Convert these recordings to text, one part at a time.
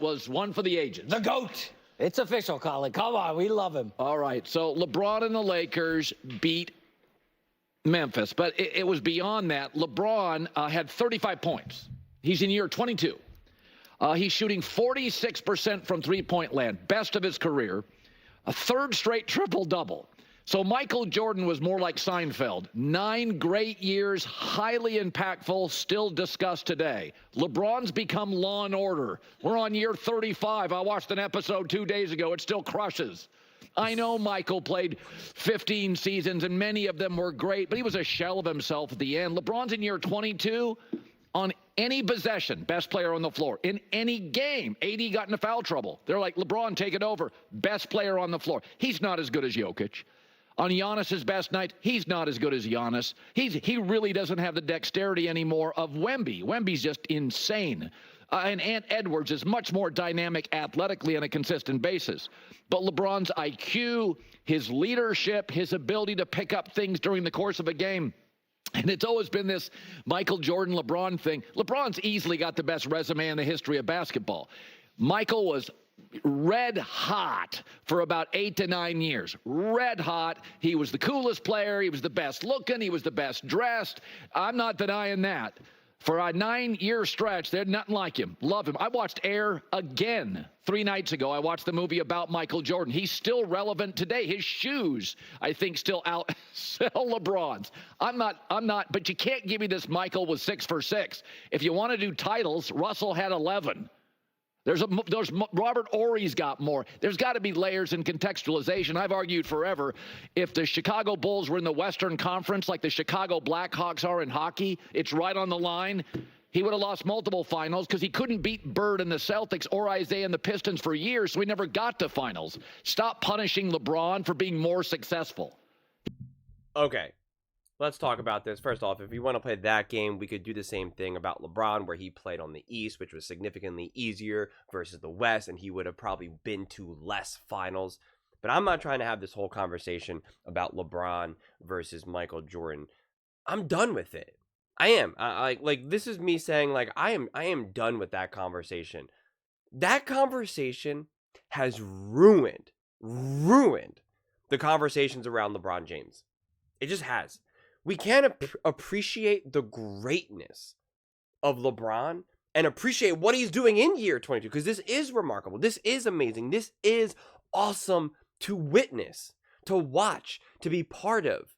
was one for the ages. The GOAT. It's official, Colin. Come on, we love him. All right, so LeBron and the Lakers beat Memphis, but it was beyond that. LeBron had 35 points. He's in year 22. He's shooting 46% from three-point land, best of his career, a third straight triple-double. So Michael Jordan was more like Seinfeld. 9 great years, highly impactful, still discussed today. LeBron's become Law and Order. We're on year 35. I watched an episode 2 days ago. It still crushes. I know Michael played 15 seasons, and many of them were great, but he was a shell of himself at the end. LeBron's in year 22. On any possession, best player on the floor. In any game, AD got into foul trouble. They're like, LeBron, take it over. Best player on the floor. He's not as good as Jokic. On Giannis's best night, he's not as good as Giannis. He really doesn't have the dexterity anymore of Wemby. Wemby's just insane. And Ant Edwards is much more dynamic athletically on a consistent basis. But LeBron's IQ, his leadership, his ability to pick up things during the course of a game, and it's always been this Michael Jordan, LeBron thing. LeBron's easily got the best resume in the history of basketball. Michael was red hot for about 8 to 9 years. Red hot. He was the coolest player. He was the best looking. He was the best dressed. I'm not denying that. For a 9-year stretch, there's nothing like him. Love him. I watched Air again 3 nights ago. I watched the movie about Michael Jordan. He's still relevant today. His shoes, I think, still outsell LeBron's. I'm not, but you can't give me this Michael was 6 for 6. If you want to do titles, Russell had 11. There's Robert Ory's got more. There's got to be layers and contextualization. I've argued forever, if the Chicago Bulls were in the Western Conference like the Chicago Blackhawks are in hockey, it's right on the line. He would have lost multiple finals because he couldn't beat Bird and the Celtics or Isaiah and the Pistons for years, so he never got to finals. Stop punishing LeBron for being more successful. Okay. Let's talk about this. First off, if you want to play that game, we could do the same thing about LeBron, where he played on the East, which was significantly easier versus the West, and he would have probably been to less finals. But I'm not trying to have this whole conversation about LeBron versus Michael Jordan. I'm done with it. I am. Like this is me saying, like, I am done with that conversation. That conversation has ruined the conversations around LeBron James. It just has. We can't appreciate the greatness of LeBron and appreciate what he's doing in year 22, because this is remarkable. This is amazing. This is awesome to witness, to watch, to be part of.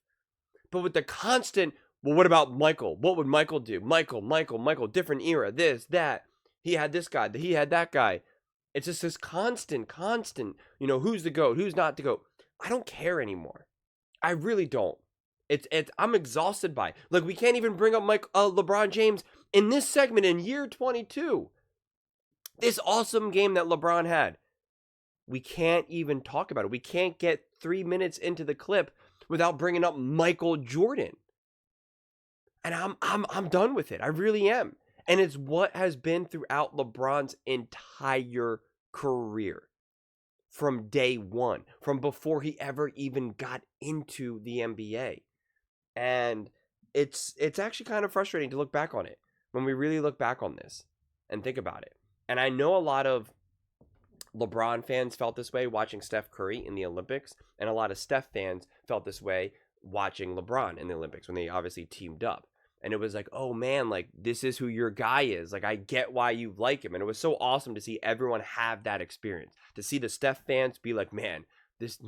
But with the constant, well, what about Michael? What would Michael do? Michael, different era, this, that. He had this guy, he had that guy. It's just this constant, who's the GOAT, who's not the GOAT. I don't care anymore. I really don't. I'm exhausted by it. Like, we can't even bring up LeBron James in this segment in year 22. This awesome game that LeBron had. We can't even talk about it. We can't get 3 minutes into the clip without bringing up Michael Jordan. And I'm done with it. I really am. And it's what has been throughout LeBron's entire career. From day one, from before he ever even got into the NBA. And it's actually kind of frustrating to look back on it when we really look back on this and think about it. And I know a lot of LeBron fans felt this way watching Steph Curry in the Olympics, and a lot of Steph fans felt this way watching LeBron in the Olympics when they obviously teamed up. And it was like, oh man, like, this is who your guy is. Like, I get why you like him. And it was so awesome to see everyone have that experience. To see the Steph fans be like, man,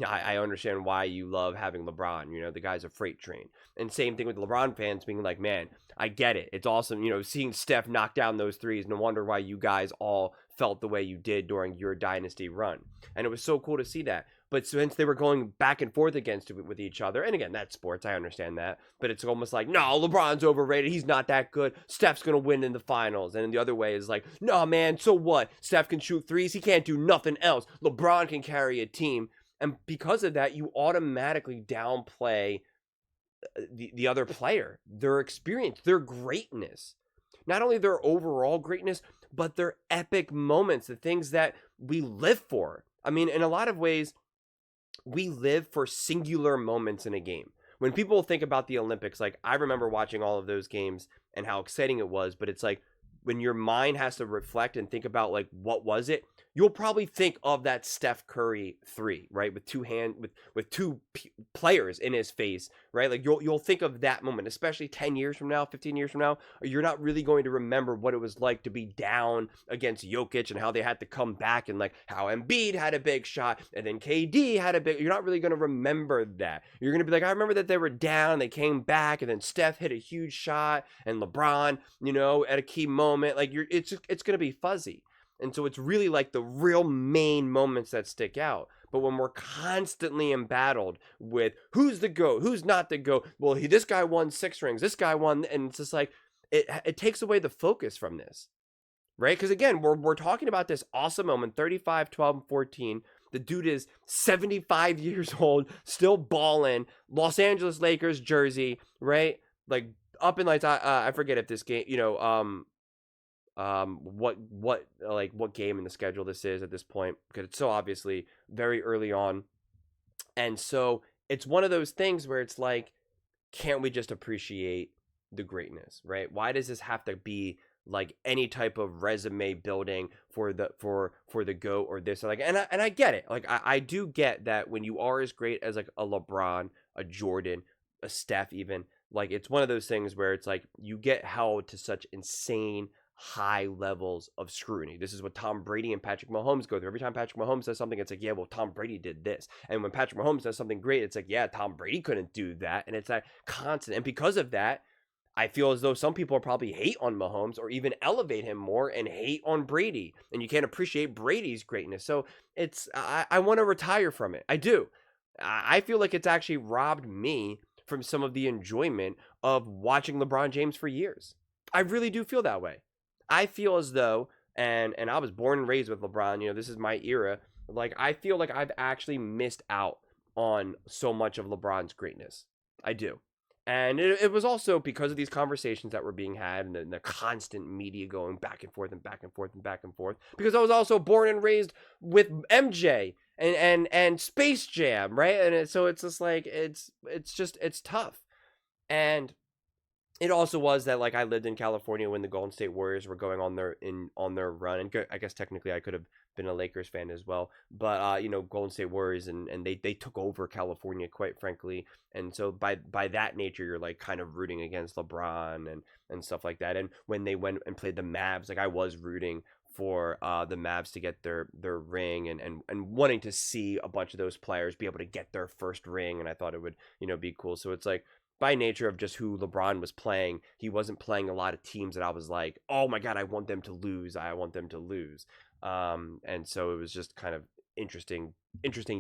I understand why you love having LeBron. You know, the guy's a freight train. And same thing with LeBron fans being like, man, I get it. It's awesome, seeing Steph knock down those threes. No wonder why you guys all felt the way you did during your dynasty run. And it was so cool to see that. But since they were going back and forth with each other, and again, that's sports, I understand that. But it's almost like, no, LeBron's overrated. He's not that good. Steph's going to win in the finals. And then the other way is like, no, man, so what? Steph can shoot threes. He can't do nothing else. LeBron can carry a team. And because of that, you automatically downplay the other player, their experience, their greatness. Not only their overall greatness, but their epic moments, the things that we live for. I mean, in a lot of ways, we live for singular moments in a game. When people think about the Olympics, like, I remember watching all of those games and how exciting it was, but it's like, when your mind has to reflect and think about like what was it, you'll probably think of that Steph Curry 3, right? With two players in his face, right? Like you'll think of that moment, especially 10 years from now, 15 years from now. You're not really going to remember what it was like to be down against Jokic and how they had to come back, and like how Embiid had a big shot and then KD had a big. You're not really going to remember that. You're going to be like, I remember that they were down, they came back, and then Steph hit a huge shot, and LeBron, at a key moment. Like it's going to be fuzzy. And so it's really like the real main moments that stick out. But when we're constantly embattled with who's the GOAT, who's not the GOAT, well, this guy won 6 rings, this guy won, and it's just like, it takes away the focus from this, right? Because again, we're talking about this awesome moment, 35, 12, and 14. The dude is 75 years old, still balling, Los Angeles Lakers jersey, right? Like up in lights. I forget if this game, what game in the schedule this is at this point, because it's so obviously very early on. And so it's one of those things where it's like, can't we just appreciate the greatness, right? Why does this have to be like any type of resume building for the GOAT or this? Like, and I get it. Like I do get that when you are as great as like a LeBron, a Jordan, a Steph, even, like it's one of those things where it's like you get held to such insane high levels of scrutiny. This is what Tom Brady and Patrick Mahomes go through. Every time Patrick Mahomes says something, it's like, yeah, well, Tom Brady did this. And when Patrick Mahomes does something great, it's like, yeah, Tom Brady couldn't do that. And it's that constant. And because of that, I feel as though some people probably hate on Mahomes or even elevate him more and hate on Brady. And you can't appreciate Brady's greatness. So I want to retire from it. I do. I feel like it's actually robbed me from some of the enjoyment of watching LeBron James for years. I really do feel that way. I feel as though, and I was born and raised with LeBron, this is my era. Like, I feel like I've actually missed out on so much of LeBron's greatness. I do. And it was also because of these conversations that were being had and the constant media going back and forth and back and forth and back and forth. Because I was also born and raised with MJ and Space Jam, right? And so it's just like, it's tough. And it also was that, like, I lived in California when the Golden State Warriors were going on their run, and I guess technically I could have been a Lakers fan as well, but Golden State Warriors, and they took over California, quite frankly, and so by that nature, you're like kind of rooting against LeBron and stuff like that. And when they went and played the Mavs, like I was rooting for the Mavs to get their ring and wanting to see a bunch of those players be able to get their first ring, and I thought it would be cool. So it's like, by nature of just who LeBron was playing, he wasn't playing a lot of teams that I was like, oh my God, I want them to lose. And so it was just kind of interesting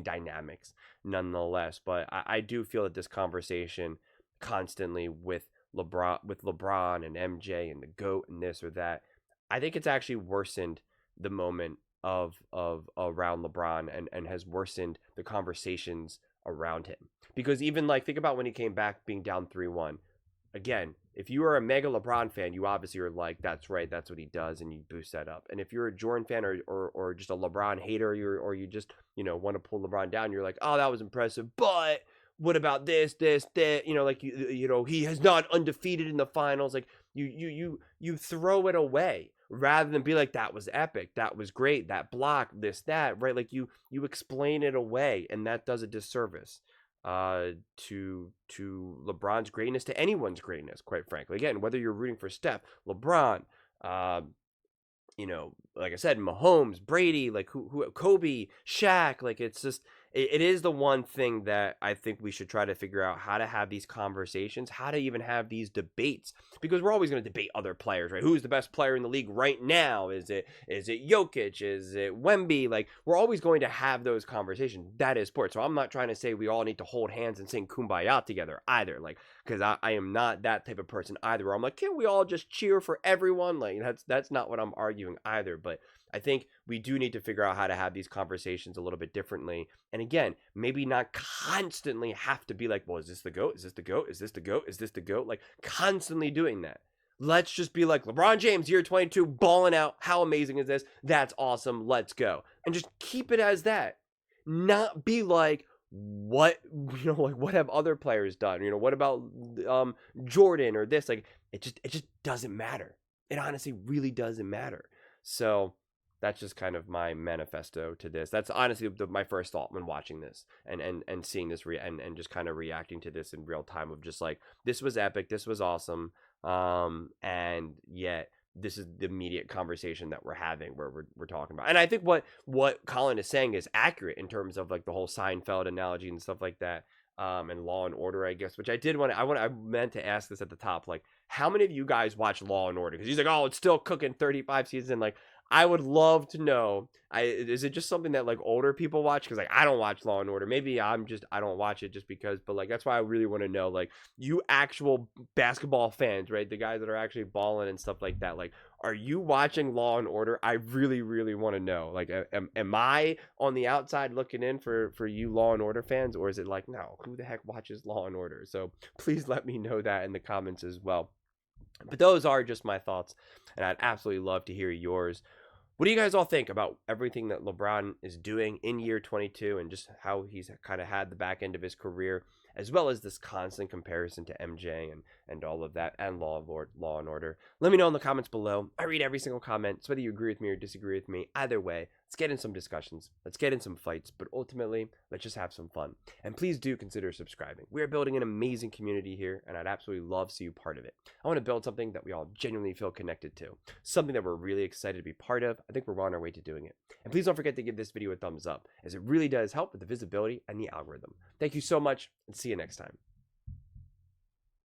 dynamics nonetheless. But I do feel that this conversation constantly with LeBron and MJ and the GOAT and this or that, I think it's actually worsened the moment of around LeBron and has worsened the conversations around him. Because even like, think about when he came back being down 3-1. Again, if you are a mega LeBron fan, you obviously are like, that's right, that's what he does, and you boost that up. And if you're a Jordan fan or just a LeBron hater, or you just want to pull LeBron down, you're like, oh, that was impressive, but what about this, that, like he has not undefeated in the finals. Like you throw it away rather than be like, that was epic, that was great, that block, this, that, right? Like you explain it away, and that does a disservice to LeBron's greatness, to anyone's greatness, quite frankly. Again, whether you're rooting for Steph, LeBron, like I said, Mahomes, Brady, like who Kobe, Shaq, like it's just, it is the one thing that I think we should try to figure out, how to have these conversations, how to even have these debates, because we're always going to debate other players, right? Who's the best player in the league right now? Is it Jokic? Is it Wemby? Like, we're always going to have those conversations. That is sports. So I'm not trying to say we all need to hold hands and sing Kumbaya together either, like, because I am not that type of person either, where I'm like, can't we all just cheer for everyone? Like, that's not what I'm arguing either. But I think we do need to figure out how to have these conversations a little bit differently. And again, maybe not constantly have to be like, well, is this the GOAT? Is this the GOAT? Is this the GOAT? Is this the GOAT? Like, constantly doing that. Let's just be like, LeBron James, year 22, balling out. How amazing is this? That's awesome. Let's go. And just keep it as that. Not be like, what, like, what have other players done? What about Jordan or this? Like, it just doesn't matter. it honestly really doesn't matter. So that's just kind of my manifesto to this. That's honestly my first thought when watching this and seeing this and just kind of reacting to this in real time of just like, this was epic, this was awesome, and yet this is the immediate conversation that we're having where we're talking about. And I think what Colin is saying is accurate in terms of like the whole Seinfeld analogy and stuff like that, and Law and Order, I guess, which I meant to ask this at the top, like, how many of you guys watch Law and Order? Because he's like, oh, it's still cooking 35 seasons in. Like, I would love to know. Is it just something that like older people watch? Because like I don't watch Law and Order. Maybe I don't watch it just because. But like that's why I really want to know. Like you actual basketball fans, right? The guys that are actually balling and stuff like that. Like, are you watching Law and Order? I really, really want to know. Like, am I on the outside looking in for you Law and Order fans, or is it like, no, who the heck watches Law and Order? So please let me know that in the comments as well. But those are just my thoughts, and I'd absolutely love to hear yours. What do you guys all think about everything that LeBron is doing in year 22 and just how he's kind of had the back end of his career, as well as this constant comparison to MJ and all of that, and Law and Order? Let me know in the comments below. I read every single comment, so whether you agree with me or disagree with me, either way, let's get in some discussions. Let's get in some fights, but ultimately, let's just have some fun. And please do consider subscribing. We are building an amazing community here, and I'd absolutely love to see you part of it. I want to build something that we all genuinely feel connected to, something that we're really excited to be part of. I think we're on our way to doing it. And please don't forget to give this video a thumbs up, as it really does help with the visibility and the algorithm. Thank you so much, and see you next time.